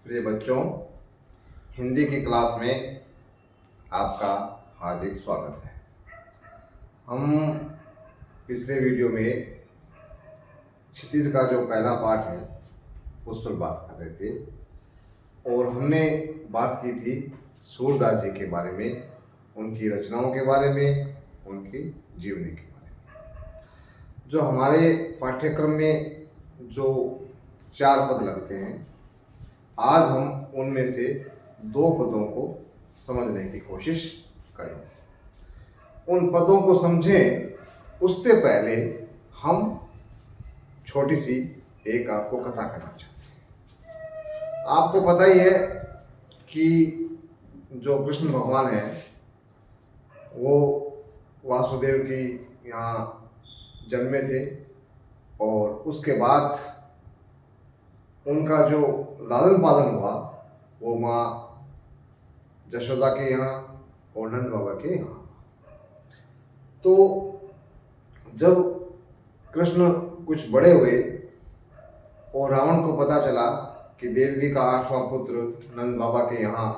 प्रिय बच्चों, हिंदी की क्लास में आपका हार्दिक स्वागत है। हम पिछले वीडियो में क्षितिज का जो पहला पाठ है उस पर बात कर रहे थे और हमने बात की थी सूरदास जी के बारे में, उनकी रचनाओं के बारे में, उनकी जीवनी के बारे में। जो हमारे पाठ्यक्रम में जो 4 पद लगते हैं, आज हम उनमें से 2 पदों को समझने की कोशिश करेंगे। उन पदों को समझें उससे पहले हम छोटी सी एक आपको कथा करना चाहते हैं। आपको पता ही है कि जो कृष्ण भगवान है वो वासुदेव की यहाँ जन्मे थे और उसके बाद उनका जो लालन पालन हुआ वो माँ यशोदा के यहाँ और नंद बाबा के यहाँ। तो जब कृष्ण कुछ बड़े हुए और रावण को पता चला कि देवकी का 8वां पुत्र नंद बाबा के यहाँ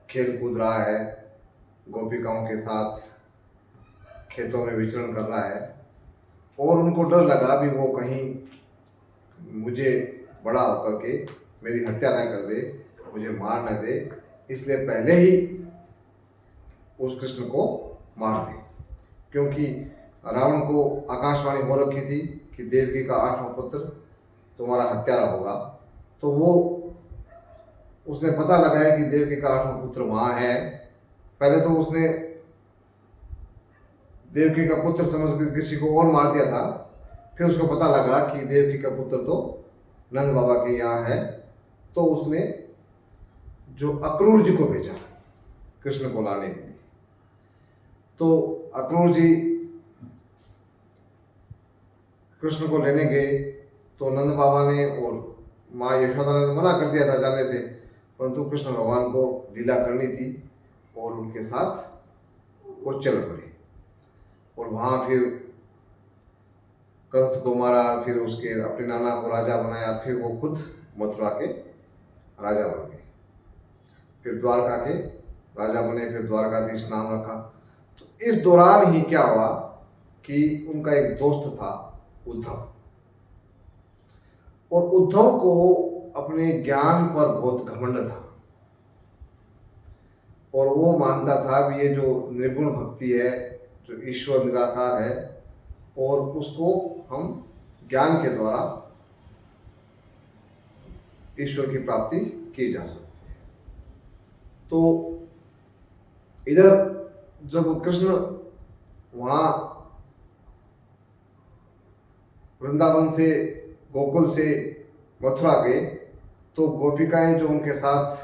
खेल कूद रहा है, गोपिकाओं के साथ खेतों में विचरण कर रहा है और उनको डर लगा भी वो कहीं मुझे बड़ा होकर के मेरी हत्या न कर दे, मुझे मार न दे, इसलिए पहले ही उस कृष्ण को मार दे। क्योंकि रावण को आकाशवाणी हो रखी थी कि देवकी का 8वां पुत्र तुम्हारा हत्यारा होगा। तो वो उसने पता लगाया कि देवकी का 8वां पुत्र वहाँ है। पहले तो उसने देवकी का पुत्र समझ कर किसी को और मार दिया था, फिर उसको पता लगा कि देवकी का पुत्र तो नंद बाबा के यहाँ है। तो उसने जो अक्रूर जी को भेजा कृष्ण को लाने के लिए। तो अक्रूर जी कृष्ण को लेने गए तो नंद बाबा ने और माँ यशोदा ने मना कर दिया था जाने से, परंतु कृष्ण भगवान को लीला करनी थी और उनके साथ वो चल पड़े और वहाँ फिर कंस को मारा, फिर उसके अपने नाना को राजा बनाया, फिर वो खुद मथुरा के राजा बन गए, फिर द्वारका के राजा बने, फिर द्वारकाधीश नाम रखा। तो इस दौरान ही क्या हुआ कि उनका एक दोस्त था उद्धव, और उद्धव को अपने ज्ञान पर बहुत घमंड था और वो मानता था भी ये जो निर्गुण भक्ति है, जो ईश्वर निराकार है और उसको हम ज्ञान के द्वारा ईश्वर की प्राप्ति की जा सकती है। तो इधर जब कृष्ण वहाँ वृंदावन से, गोकुल से मथुरा गए तो गोपिकाएं जो उनके साथ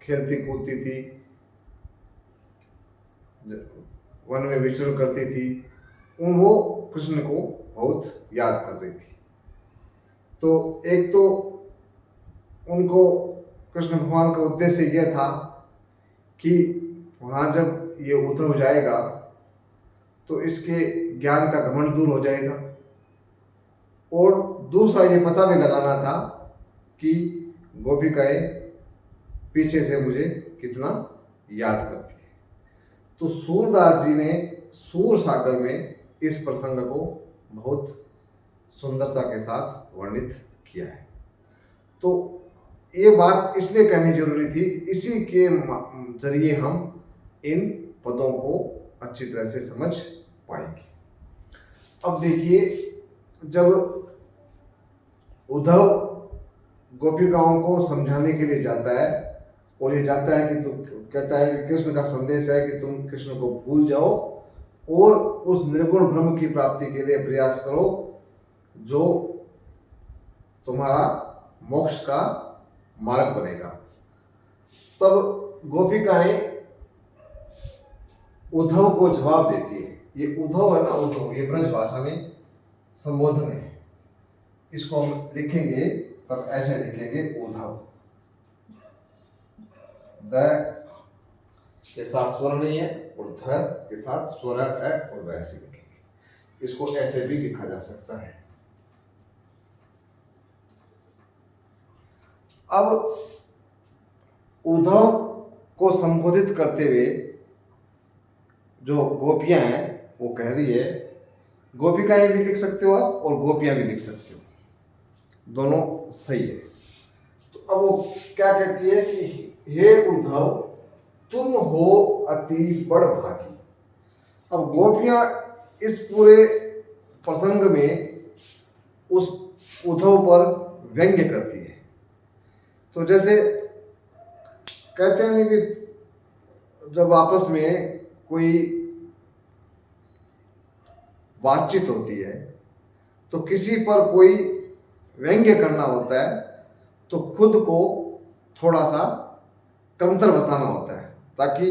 खेलती कूदती थी, वन में विचरण करती थी, वो कृष्ण को बहुत याद कर रही थी। तो एक तो उनको कृष्ण भगवान का उद्देश्य यह था कि वहाँ जब ये उद्धव जाएगा तो इसके ज्ञान का घमंड दूर हो जाएगा, और दूसरा ये पता भी लगाना था कि गोपिकाएं पीछे से मुझे कितना याद करती है। तो सूरदास जी ने सूर सागर में इस प्रसंग को बहुत सुंदरता के साथ वर्णित किया है। तो ये बात इसलिए कहनी जरूरी थी, इसी के जरिए हम इन पदों को अच्छी तरह से समझ पाएंगे। अब देखिए, जब उद्धव गोपिकाओं को समझाने के लिए जाता है और ये जाता है कि तुम, कहता है कि कृष्ण का संदेश है कि तुम कृष्ण को भूल जाओ और उस निर्गुण ब्रह्म की प्राप्ति के लिए प्रयास करो जो तुम्हारा मोक्ष का मार्ग बनेगा। तब गोपिकाएं उद्धव को जवाब देती है। ये उद्धव है ना, उद्धव ये ब्रज भाषा में संबोधन है। इसको हम लिखेंगे तब ऐसे लिखेंगे उद्धव, द के साथ स्वर नहीं है और ध के साथ स्वर है और वैसे लिखेंगे। इसको ऐसे भी लिखा जा सकता है। अब उद्धव को संबोधित करते हुए जो गोपियां हैं वो कह रही है, गोपिकाएं भी लिख सकते हो आप और गोपियां भी लिख सकते हो, दोनों सही है। तो अब वो क्या कहती है कि हे उद्धव तुम हो अति बड़ भागी। अब गोपियां इस पूरे प्रसंग में उस उद्धव पर व्यंग्य करती है। तो जैसे कहते हैं कि जब आपस में कोई बातचीत होती है तो किसी पर कोई व्यंग्य करना होता है तो खुद को थोड़ा सा कमतर बताना होता है, ताकि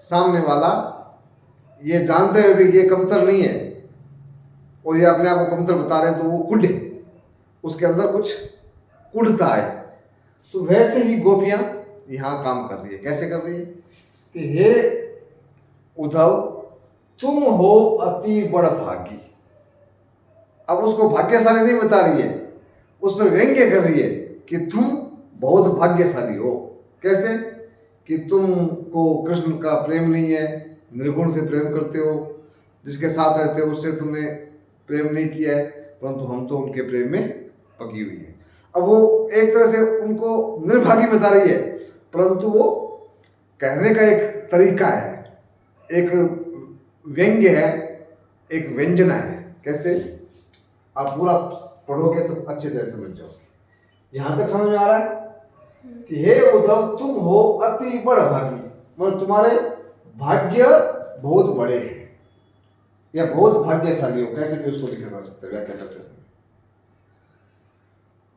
सामने वाला ये जानते हुए भी ये कमतर नहीं है और ये अपने आप को कमतर बता रहे हैं तो वो कुढ़े, उसके अंदर कुछ कुढ़ता है। तो वैसे ही गोपियां यहाँ काम कर रही है। कैसे कर रही है कि हे उद्धव तुम हो अति बड़ भागी। अब उसको भाग्यशाली नहीं बता रही है, उस पर व्यंग्य कर रही है कि तुम बहुत भाग्यशाली हो। कैसे कि तुमको कृष्ण का प्रेम नहीं है, निर्गुण से प्रेम करते हो, जिसके साथ रहते हो उससे तुमने प्रेम नहीं किया है, परंतु हम तो उनके प्रेम में पकी हुई है। अब वो एक तरह से उनको निर्भागी बता रही है, परंतु वो कहने का एक तरीका है, एक व्यंग्य है, एक व्यंजना है। कैसे आप पूरा पढ़ोगे तो अच्छी तरह समझ जाओगे। यहां तक समझ में आ रहा है कि हे उद्धव तुम हो अति बड़ भागी, मतलब तुम्हारे भाग्य बहुत बड़े हैं या बहुत भाग्यशाली हो, कैसे भी उसको लिखा जा सकता है व्याख्या करते समय।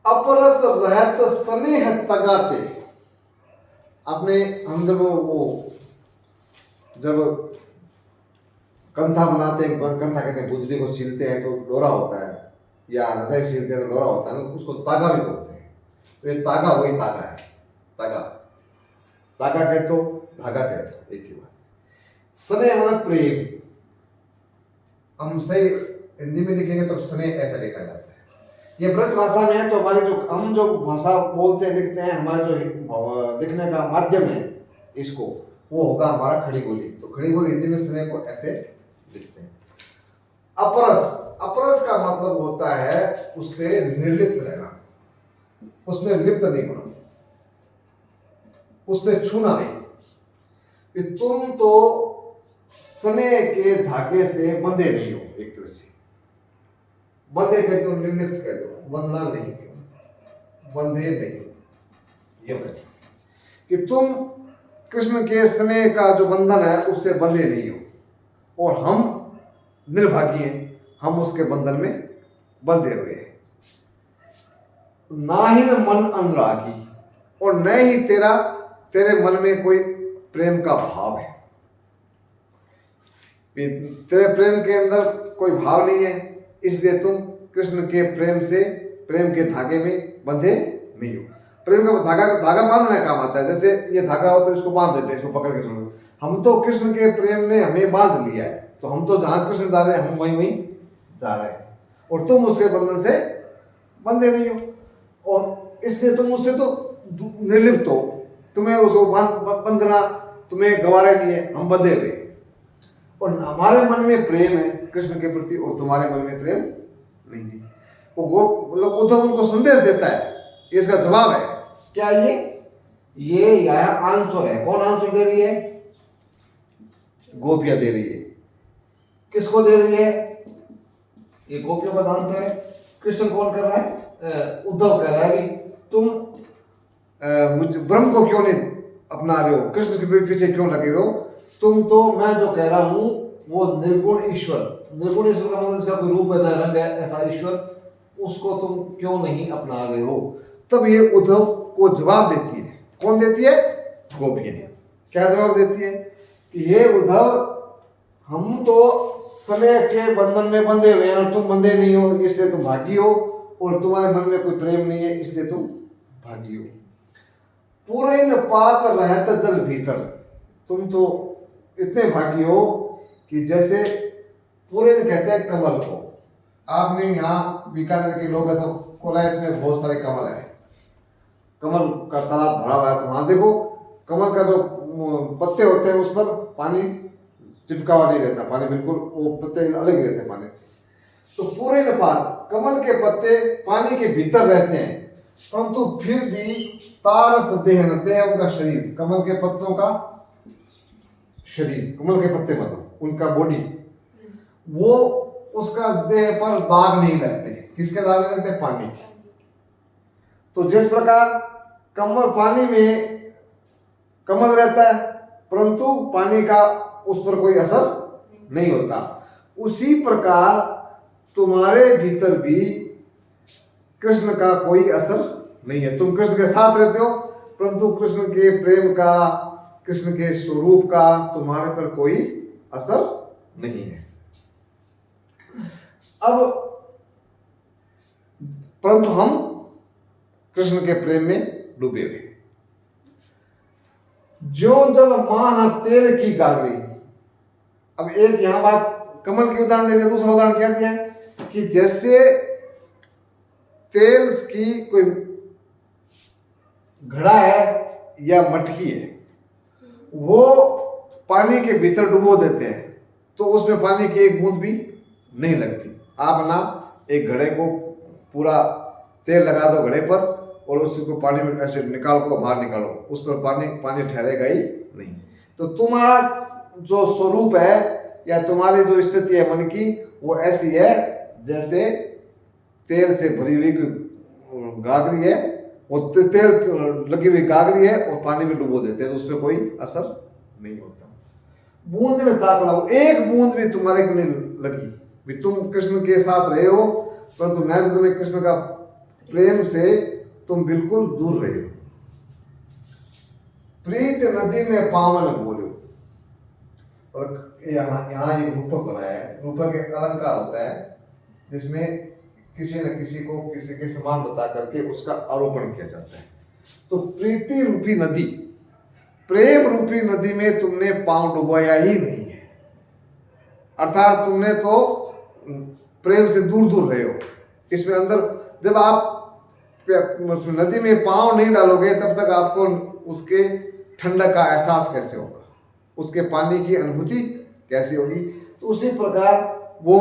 अपरस रहत स्नेह तगाते। आपने हम जब कंथा बनाते हैं, कंथा कहते हैं, बुजली को सीलते हैं तो डोरा होता है, या रजाई सीलते हैं तो डोरा होता है ना, उसको तागा भी बोलते हैं। तो ये तागा वही तागा है, तागा तागा कहते हो, धागा कहते हो, एक ही बात। स्नेह मतलब प्रेम, हम सही हिंदी में लिखेंगे तब स्नेह ऐसा लिखा जाता है। ये ब्रज भाषा में है तो हमारे हम जो भाषा बोलते हैं लिखते हैं, हमारा जो लिखने का माध्यम है इसको, वो होगा हमारा खड़ी बोली। तो खड़ी बोली हिंदी में स्नेह को ऐसे लिखते हैं। अपरस, अपरस का मतलब होता है उससे निर्लिप्त रहना, उसमें लिप्त नहीं होना, उससे छूना नहीं। कि तुम तो स्नेह के धागे से बंधे नहीं हो, एक तरह से बंधे कहते हो, निर्लिप्त कहते हो, बंधना नहीं, बंधे नहीं, ये कि तुम कृष्ण के स्नेह का जो बंधन है उससे बंधे नहीं हो, और हम निर्भागी हैं, हम उसके बंधन में बंधे हुए हैं। ना ही मन अनुरागी, और न ही तेरे मन में कोई प्रेम का भाव है, तेरे प्रेम के अंदर कोई भाव नहीं है, इसलिए तुम कृष्ण के प्रेम से, प्रेम के धागे में बंधे नहीं हो। प्रेम का धागा बांधने का काम आता है। जैसे ये धागा हो तो इसको बांध देते हैं, इसको पकड़ के छोड़ दो। हम तो कृष्ण के प्रेम ने हमें बांध लिया है, तो हम तो जहां कृष्ण जा रहे हैं हम वहीं जा रहे हैं, और तुम उसके बंधन से बंधे नहीं हो, और इसलिए तुम उससे तो निर्लिप्त हो, तुम्हें उसको बंधना तुम्हें गवारे नहीं है, हम बंधे हुए। और हमारे मन में प्रेम है कृष्ण के प्रति और तुम्हारे मन में प्रेम नहीं है। वो उद्धव उनको संदेश देता है, इसका जवाब है क्या, ये यह आंसर है। कौन आंसर दे रही है? गोपियां दे रही है। किसको दे रही है? ये गोपियों का आंसर है। कृष्ण कौन कर रहा है? उद्धव कह रहा है भी तुम ब्रह्म को क्यों नहीं अपना रहे हो, कृष्ण के पीछे क्यों लगे हो? तुम तो, मैं जो कह रहा हूं वो निर्गुण ईश्वर, निर्गुण ईश्वर का मतलब इसका कोई रूप है, रंग है, ऐसा ईश्वर, उसको तुम क्यों नहीं अपना रहे हो? तब ये उद्धव को जवाब देती है। कौन देती है? गोपियां। क्या जवाब देती है कि हे उद्धव, हम तो स्नेह के बंधन में बंधे हुए हैं और तुम बंधे नहीं हो, इसलिए तुम भागी हो, और तुम्हारे मन में कोई प्रेम नहीं है, इसलिए तुम भागी हो। पूरे न पात रहत जल भीतर, तुम तो इतने भागी हो कि जैसे पूरे कहते हैं कमल को। आपने यहाँ बीकानेर के लोग हैं तो कोलायत में बहुत सारे कमल हैं, कमल का तालाब भरा हुआ है तो वहां देखो कमल का जो पत्ते होते हैं उस पर पानी चिपका हुआ नहीं रहता, पानी बिल्कुल वो पत्ते अलग ही रहते हैं पानी से। तो पूरे नपात कमल के पत्ते पानी के भीतर रहते हैं, परंतु फिर भी तारस देह उनका शरीर, कमल के पत्तों का शरीर, कमल के पत्ते मतलब उनका बॉडी, वो उसका देह पर दाग नहीं लगते। किसके दाग नहीं लगते? पानी के। तो जिस प्रकार कमल पानी में कमल रहता है परंतु पानी का उस पर कोई असर नहीं होता, उसी प्रकार तुम्हारे भीतर भी कृष्ण का कोई असर नहीं है। तुम कृष्ण के साथ रहते हो परंतु कृष्ण के प्रेम का, कृष्ण के स्वरूप का तुम्हारे पर कोई असर नहीं है। अब परंतु हम कृष्ण के प्रेम में डूबे हुए। ज्यों जल मान तेल की गागरी। अब एक यहां बात कमल की उदाहरण दे दिया, दूसरा उदाहरण क्या दिया है कि जैसे तेल की कोई घड़ा है या मटकी है, वो पानी के भीतर डुबो देते हैं तो उसमें पानी की एक बूंद भी नहीं लगती। आप ना एक घड़े को पूरा तेल लगा दो घड़े पर और उसको पानी में ऐसे निकालो, बाहर निकालो, उस पर पानी ठहरेगा ही नहीं। तो तुम्हारा जो स्वरूप है या तुम्हारी जो स्थिति है मन की, वो ऐसी है जैसे तेल से भरी हुई गागरी है, वो तेल लगी हुई गागरी है और पानी में डुबो देते हैं तो उस पर कोई असर नहीं होता। बूंद में ताक लगाओ, एक बूंद भी तुम्हारे को नहीं लगी भी तुम कृष्ण के साथ रहे हो परंतु न तुम्हें कृष्ण का प्रेम से तुम बिल्कुल दूर रहे हो। प्रीत नदी में पावन बोलो। और यहाँ ये रूपक बनाया है। रूपक एक अलंकार होता है जिसमें किसी न किसी को किसी के समान बता करके उसका आरोपण किया जाता है। तो प्रीति रूपी नदी, प्रेम रूपी नदी में तुमने पांव डुबाया ही नहीं है, अर्थात तुमने तो प्रेम से दूर दूर रहे हो। इसमें अंदर जब आप नदी में पांव नहीं डालोगे तब तक आपको उसके ठंडक का एहसास कैसे होगा, उसके पानी की अनुभूति कैसी होगी। तो उसी प्रकार वो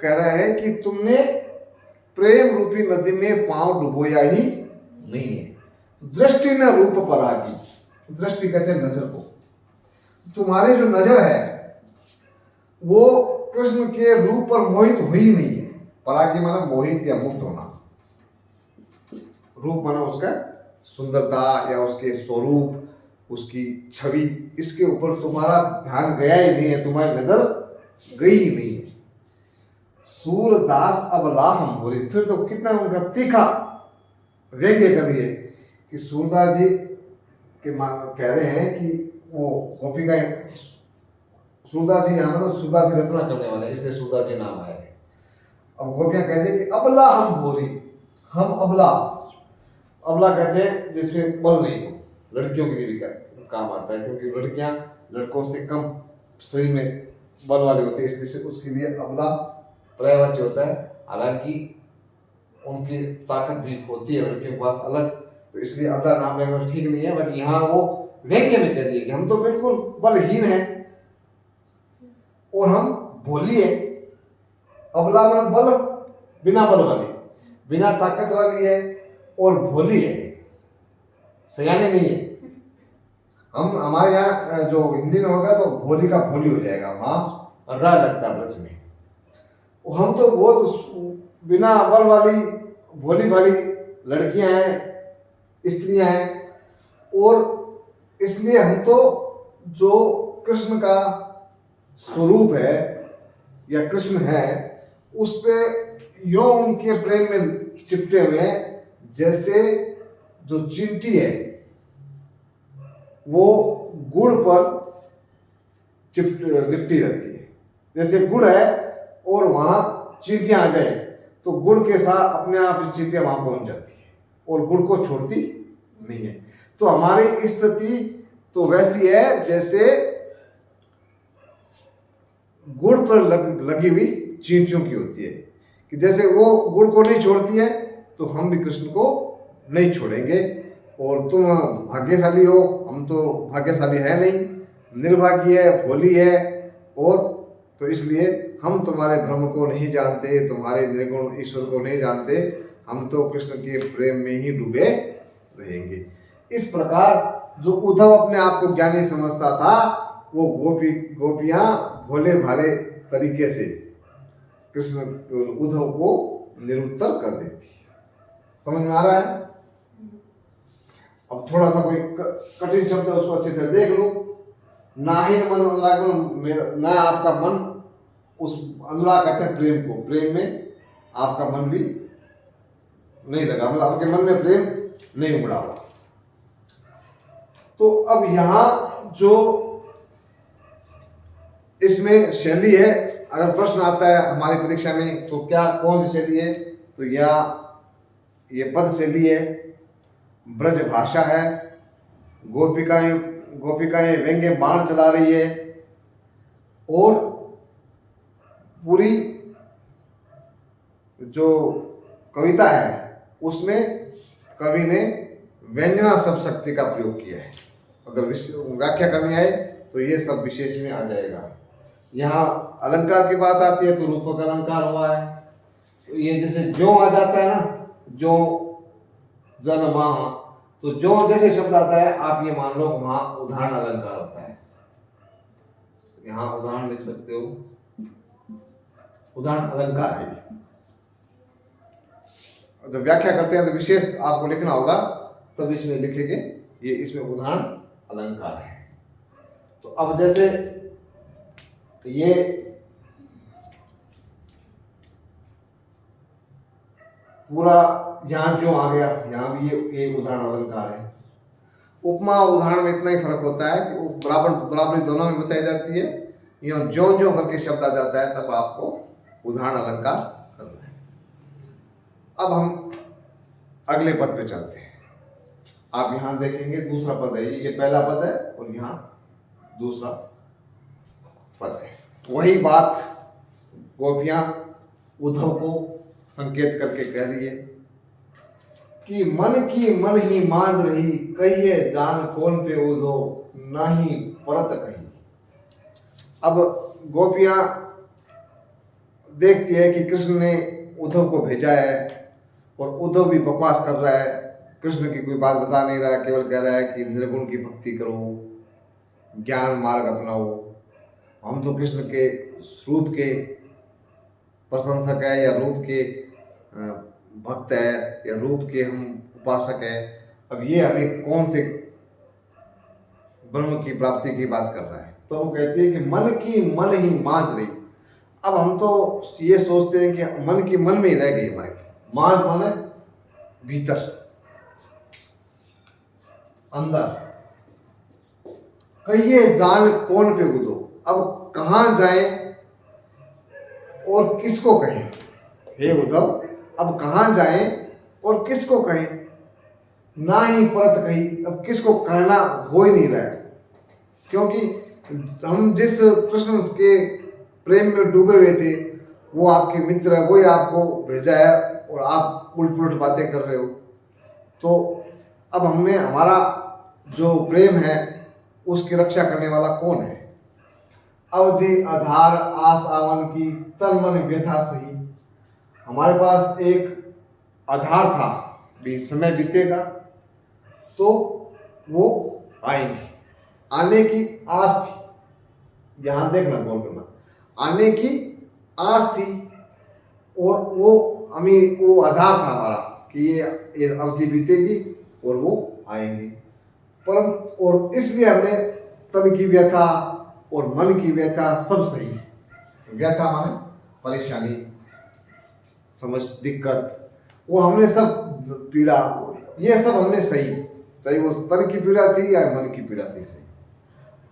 कह रहे हैं कि तुमने प्रेम रूपी नदी में पांव डुबोया ही नहीं है। दृष्टि न रूप परागी, दृष्टि कहते हैं नजर को। तुम्हारी जो नजर है वो कृष्ण के रूप पर मोहित हुई नहीं है। परागी माना मोहित या मुक्त होना, रूप माना उसका सुंदरता या उसके स्वरूप, उसकी छवि, इसके ऊपर तुम्हारा ध्यान गया ही नहीं है, तुम्हारी नजर गई ही नहीं है। सूरदास अबला हम बोले, फिर तो कितना उनका तीखा व्यंग्य कर रही है कि सूरदास जी के कह रहे हैं कि वो गोपिका, सूरदास जी यहाँ मतलब सूरदास जी रचना करने वाले इसलिए सूरदास जी नाम आया है। अब गोपियां कहते हैं कि अबला हम बोली, हम अबला, अबला कहते हैं जिसमें बल नहीं हो, लड़कियों के लिए भी काम आता है क्योंकि लड़कियां लड़कों से कम शरीर में बल वाली होती है, इसलिए उसके लिए अबला पर्यायवाची होता है। हालांकि उनकी ताकत भी होती है लड़कियों के पास अलग, तो इसलिए अबला नाम लेना ठीक नहीं है। बाकी यहाँ वो व्यंग्य में कह दिए कि हम तो बिल्कुल बलहीन हैं और हम भोली है। अबला मतलब बल, बिना बल वाली, बिना ताकत वाली है और भोली है, सयानी नहीं है। हम हमारे यहाँ जो हिंदी में होगा तो भोली का भोली हो जाएगा, वहाँ रा लगता है ब्रज में। हम तो बहुत बिना बल वाली भोली भाली लड़कियां हैं, स्त्रियां हैं, और इसलिए हम तो जो कृष्ण का स्वरूप है या कृष्ण है उस पे यो उनके प्रेम में चिपटे हुए हैं, जैसे जो चिमटी है वो गुड़ पर लिपटी रहती है। जैसे गुड़ है और वहां चींटियां आ जाए तो गुड़ के साथ अपने आप चींटियां वहां पहुंच जाती है और गुड़ को छोड़ती नहीं है। तो हमारी स्थिति तो वैसी है जैसे गुड़ पर लगी हुई चींटियों की होती है, कि जैसे वो गुड़ को नहीं छोड़ती है तो हम भी कृष्ण को नहीं छोड़ेंगे। और तुम भाग्यशाली हो, हम तो भाग्यशाली है नहीं, निर्भाग्य है, भोली है, और तो इसलिए हम तुम्हारे ब्रह्म को नहीं जानते, तुम्हारे निर्गुण ईश्वर को नहीं जानते, हम तो कृष्ण के प्रेम में ही डूबे रहेंगे। इस प्रकार जो उद्धव अपने आप को ज्ञानी समझता था, वो गोपियां भोले भाले तरीके से कृष्ण उद्धव को निरुत्तर कर देती। समझ में आ रहा है? अब थोड़ा सा कोई कठिन शब्द है उसको अच्छे से देख लो। नाहिन मन अनुराग, ना आपका मन उस अनुराग कहते हैं प्रेम को, प्रेम में आपका मन भी नहीं लगा, मतलब आपके मन में प्रेम नहीं उमड़ा हुआ। तो अब यहां जो इसमें शैली है, अगर प्रश्न आता है हमारी परीक्षा में तो क्या कौन सी शैली है, तो ये पद शैली है, ब्रज भाषा है, गोपिकाएं व्यंग्य बाण चला रही है, और पूरी जो कविता है उसमें कवि ने व्यंजना शब्द शक्ति का प्रयोग किया है। अगर व्याख्या करनी आए तो ये सब विशेष में आ जाएगा। यहाँ अलंकार की बात आती है तो रूपक अलंकार हुआ है, तो ये जैसे जो आ जाता है ना, जो जन महा, तो जो जैसे शब्द आता है आप ये मान लो वहां उदाहरण अलंकार होता है। यहाँ उदाहरण लिख सकते हो, उदाहरण अलंकार है। जब व्याख्या करते हैं तो विशेष आपको लिखना होगा, तब इसमें लिखेंगे ये इसमें उदाहरण अलंकार है। तो अब जैसे ये पूरा यहाँ क्यों आ गया, यहाँ भी ये उदाहरण अलंकार है। उपमा उदाहरण में इतना ही फर्क होता है कि बराबरी दोनों में बताई जाती है। यो जो करके शब्द आ जाता है तब आपको उदाहरण अलंकार करना है। अब हम अगले पद पे चलते हैं। आप यहाँ देखेंगे दूसरा पद है, ये पहला पद है और यहाँ दूसरा पद है। वही बात गोपियां उद्धव को संकेत करके कह रही है कि मन की मन ही मान रही, कहिए जान कौन पे उद्धव, नहीं परत कही। अब गोपियां देखती है कि कृष्ण ने उद्धव को भेजा है और उद्धव भी बकवास कर रहा है, कृष्ण की कोई बात बता नहीं रहा है, केवल कह रहा है कि निर्गुण की भक्ति करो, ज्ञान मार्ग अपनाओ, हम तो कृष्ण के रूप के प्रशंसक है, या रूप के भक्त है, या रूप के हम उपासक है। अब ये हमें कौन से ब्रह्म की प्राप्ति की बात कर रहा है। तो वो कहती है कि मन की मन ही मांझ रही। अब हम तो ये सोचते हैं कि मन की मन में ही रह गई हमारी, मांझ माने भीतर अंदर, कहिए जान कौन पे उदो। अब कहाँ जाएं और किसको कहें, हे उद्धव अब कहाँ जाएं और किसको कहें, ना ही परत कही। अब किसको कहना हो ही नहीं रहा है, क्योंकि हम जिस कृष्ण के प्रेम में डूबे हुए थे वो आपके मित्र है, वही आपको भेजा है और आप उल्ट पुलट बातें कर रहे हो। तो अब हमें हमारा जो प्रेम है उसकी रक्षा करने वाला कौन है। अवधि आधार आस आवन की तन मन व्यथा सही। हमारे पास एक आधार था, भी समय बीतेगा तो वो आएंगे, आने की आस थी। यहाँ देखना गौर करना, आने की आस थी और वो आधार था हमारा कि ये अवधि बीतेगी और वो आएंगे। परंतु और इसलिए हमने तन की व्यथा और मन की व्यथा सब सही। व्यथा माने परेशानी, समझ, दिक्कत, वो हमने सब पीड़ा, ये सब हमने सही, चाहे वो तन की पीड़ा थी या मन की पीड़ा थी, सही।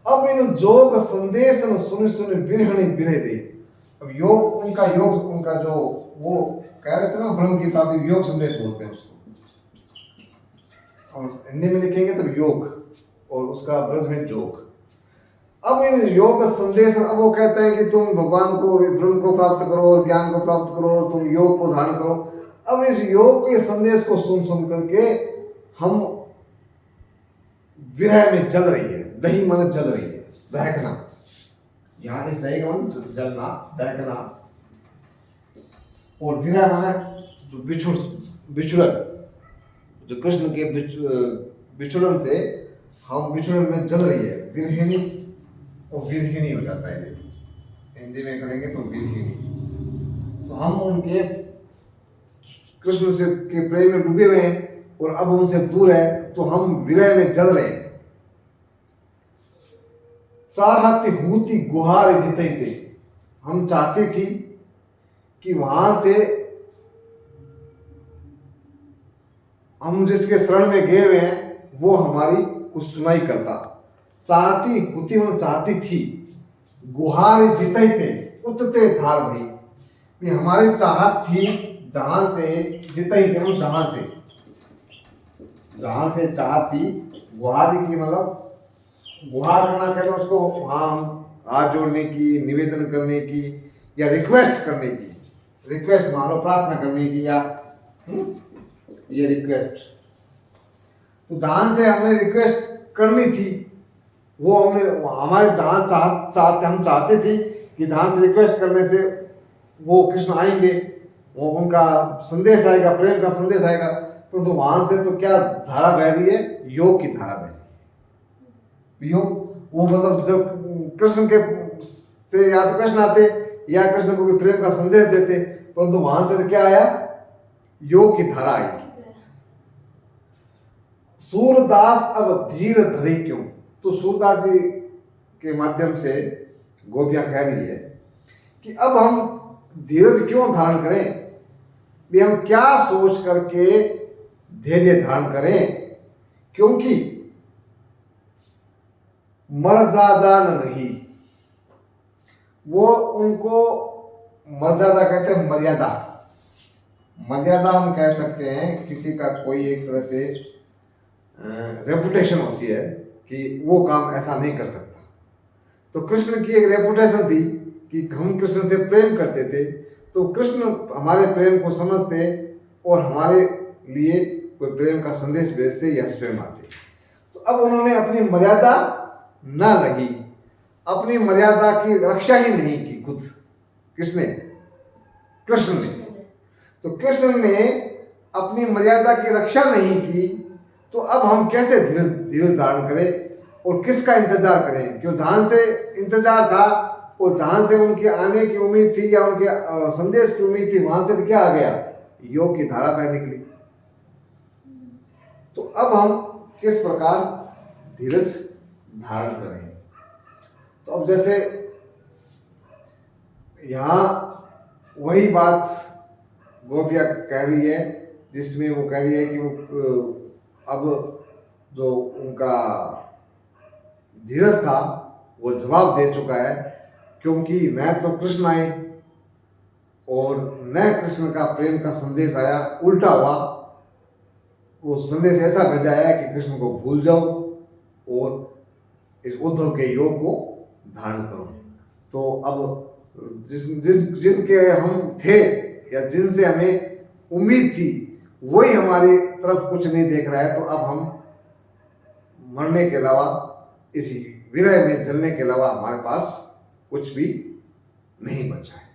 अब इन जोग संदेश सुन सुन बिरहणी बिरह दे। अब योग, उनका जो वो कह रहे थे ना ब्रह्म की प्राप्ति, योग संदेश बोलते हैं उसको, और हिंदी में लिखेंगे तो योग और उसका ब्रज में जोग। अब इन योग संदेश, अब वो कहते हैं कि तुम भगवान को, ब्रह्म को प्राप्त करो और ज्ञान को प्राप्त करो और तुम योग को धारण करो। अब इस योग के संदेश को सुन सुन करके हम विरह में जल रही है। दही मन जल रही है, दहकना। यहाँ इस दही का मन जलना, दहकना। और विरह माना जो बिछुड़न, जो कृष्ण के बिछुड़न से हम विचुड़न में जल रही है। विरहिणी और विरहिणी हो जाता है, हिंदी में करेंगे तो विरहिणी। तो हम उनके कृष्ण से के प्रेम में डूबे हुए हैं और अब उनसे दूर है, तो हम विरह में जल रहे हैं। चाहती हूती गुहार जीते थे, हम चाहती थी कि वहां से हम जिसके शरण में गए हुए हैं वो हमारी कुछ सुनाई करता। चाहती हुती मतलब चाहती थी, गुहार जीते थे उतते धार भई, ये हमारी चाहत थी जहां से जीते थे, मतलब जहां से चाहत थी। गुहार की मतलब गुहार करना कहते हैं उसको, वहां हाथ जोड़ने की, निवेदन करने की या रिक्वेस्ट करने की। रिक्वेस्ट मान लो प्रार्थना करने की या ये रिक्वेस्ट। तो जहां से हमने रिक्वेस्ट करनी थी वो हमने हमारे जहां हम चाहते थे कि जहां से रिक्वेस्ट करने से वो कृष्ण आएंगे, वो उनका संदेश आएगा, प्रेम का संदेश आएगा। परंतु तो वहां से तो क्या धारा बह रही है, योग की धारा बह रही है। योग वो मतलब जब कृष्ण के से या तो कृष्ण आते या कृष्ण को प्रेम का संदेश देते, परंतु वहां से तो क्या आया, योग की धारा आई। सूरदास अब धीर धरी क्यों, तो सूरदास जी के माध्यम से गोपियां कह रही है कि अब हम धीरज क्यों धारण करें, भी हम क्या सोच करके धैर्य धारण करें, क्योंकि मर्यादा न रही। वो उनको मर्यादा कहते हैं, मर्यादा। मर्यादा हम कह सकते हैं किसी का कोई एक तरह से रेपुटेशन होती है कि वो काम ऐसा नहीं कर सकता। तो कृष्ण की एक रेपुटेशन थी कि हम कृष्ण से प्रेम करते थे, तो कृष्ण हमारे प्रेम को समझते और हमारे लिए कोई प्रेम का संदेश भेजते या स्वयं आते। तो अब उन्होंने अपनी मर्यादा न रही, अपनी मर्यादा की रक्षा ही नहीं की खुद किसने, कृष्ण ने। तो कृष्ण ने अपनी मर्यादा की रक्षा नहीं की, तो अब हम कैसे धीरज धारण करें और किसका इंतजार करें, क्यों जहां से इंतजार था और जहां से उनके आने की उम्मीद थी या उनके संदेश की उम्मीद थी, वहां से तो क्या आ गया, योग की धारा बह निकली। तो अब हम किस प्रकार धीरज धारण करें। तो अब जैसे यहां वही बात गोपिया कह रही है, जिसमें वो कह रही है कि वो अब जो उनका धीरज था वो जवाब दे चुका है, क्योंकि न तो कृष्ण आए और न कृष्ण का प्रेम का संदेश आया, उल्टा हुआ। वो संदेश ऐसा भेजा है कि कृष्ण को भूल जाओ और इस उद्धव के योग को धारण करो। तो अब जिनके हम थे या जिनसे हमें उम्मीद थी वही हमारी तरफ कुछ नहीं देख रहा है, तो अब हम मरने के अलावा, इसी विरह में जलने के अलावा हमारे पास कुछ भी नहीं बचा है।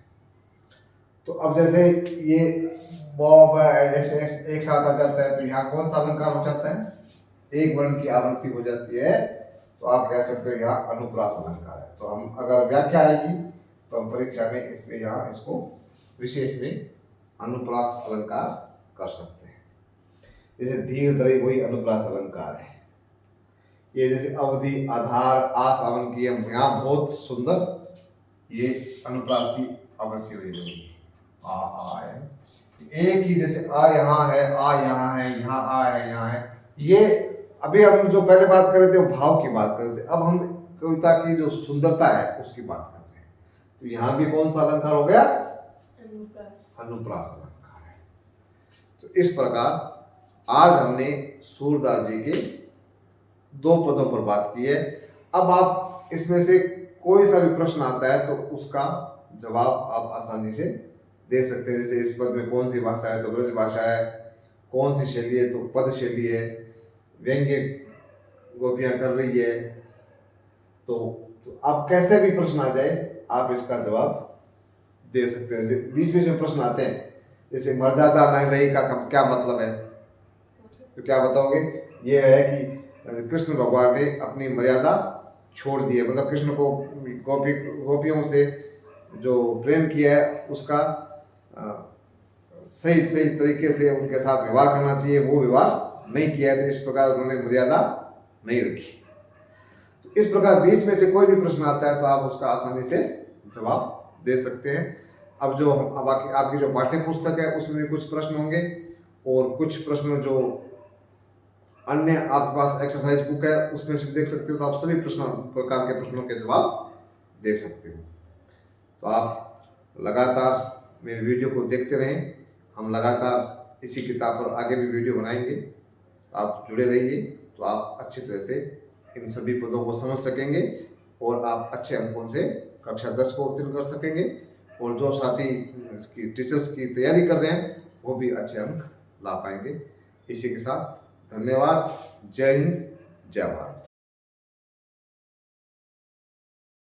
तो अब जैसे ये बॉब जैसे एक साथ आ जाता है, तो यहाँ कौन सा अलंकार हो जाता है, एक वर्ण की आवृत्ति हो जाती है, तो आप कह सकते हो यहाँ अनुप्रास अलंकार है। तो हम अगर व्याख्या आएगी तो हम परीक्षा में इसमें यहाँ इसको विशेष में अनुप्रास अलंकार कर सकते हैं। जैसे धीर धरी वही अनुप्रास अलंकार है। ये जैसे अवधि, आधार, आसावन की हम यहाँ बहुत सुंदर ये अनुप्रास की आवृत्ति हुई है। आ है एक ही, जैसे आ यहाँ है, आ यहाँ है, यहाँ आ है, यहाँ है। ये अभी हम जो पहले बात कर रहे थे वो भाव की बात कर रहे थे, अब हम कविता की जो सुंदरता है उसकी बात कर रहे हैं। तो यहाँ भी कौन सा अलंकार हो गया, अनुप्रास अलंकार है। तो इस प्रकार आज हमने सूरदास जी के दो पदों पर बात की है। अब आप इसमें से कोई सा भी प्रश्न आता है तो उसका जवाब आप आसानी से दे सकते हैं। जैसे इस पद में कौन सी भाषा है, तो ब्रज भाषा है, कौन सी शैली है तो पद शैली है, व्यंग्य गोपियां कर रही है। तो आप कैसे भी प्रश्न आ जाए आप इसका जवाब दे सकते हैं। बीच बीच में प्रश्न आते हैं, जैसे मर्यादा नहीं का क्या मतलब है, तो क्या बताओगे? ये है कि कृष्ण भगवान ने अपनी मर्यादा छोड़ दी है, मतलब कृष्ण को गोपियों से जो प्रेम किया है उसका सही सही तरीके से उनके साथ व्यवहार करना चाहिए, वो व्यवहार नहीं किया है, तो इस प्रकार उन्होंने मर्यादा नहीं रखी। तो इस प्रकार बीच में से कोई भी प्रश्न आता है तो आप उसका आसानी से जवाब दे सकते हैं। अब जो आपकी जो पाठ्य पुस्तक है उसमें भी कुछ प्रश्न होंगे और कुछ प्रश्न जो अन्य आपके पास एक्सरसाइज बुक है उसमें से देख सकते हो, तो आप सभी प्रकार के प्रश्नों के जवाब दे सकते हो। तो आप लगातार मेरे वीडियो को देखते रहें, हम लगातार इसी किताब पर आगे भी वीडियो बनाएंगे। आप जुड़े रहिए तो आप अच्छी तरह से इन सभी पदों को समझ सकेंगे और आप अच्छे अंकों से कक्षा 10 को उत्तीर्ण कर सकेंगे, और जो साथी इसकी टीचर्स की तैयारी कर रहे हैं वो भी अच्छे अंक ला पाएंगे। इसी के साथ धन्यवाद। जय हिंद, जय भारत।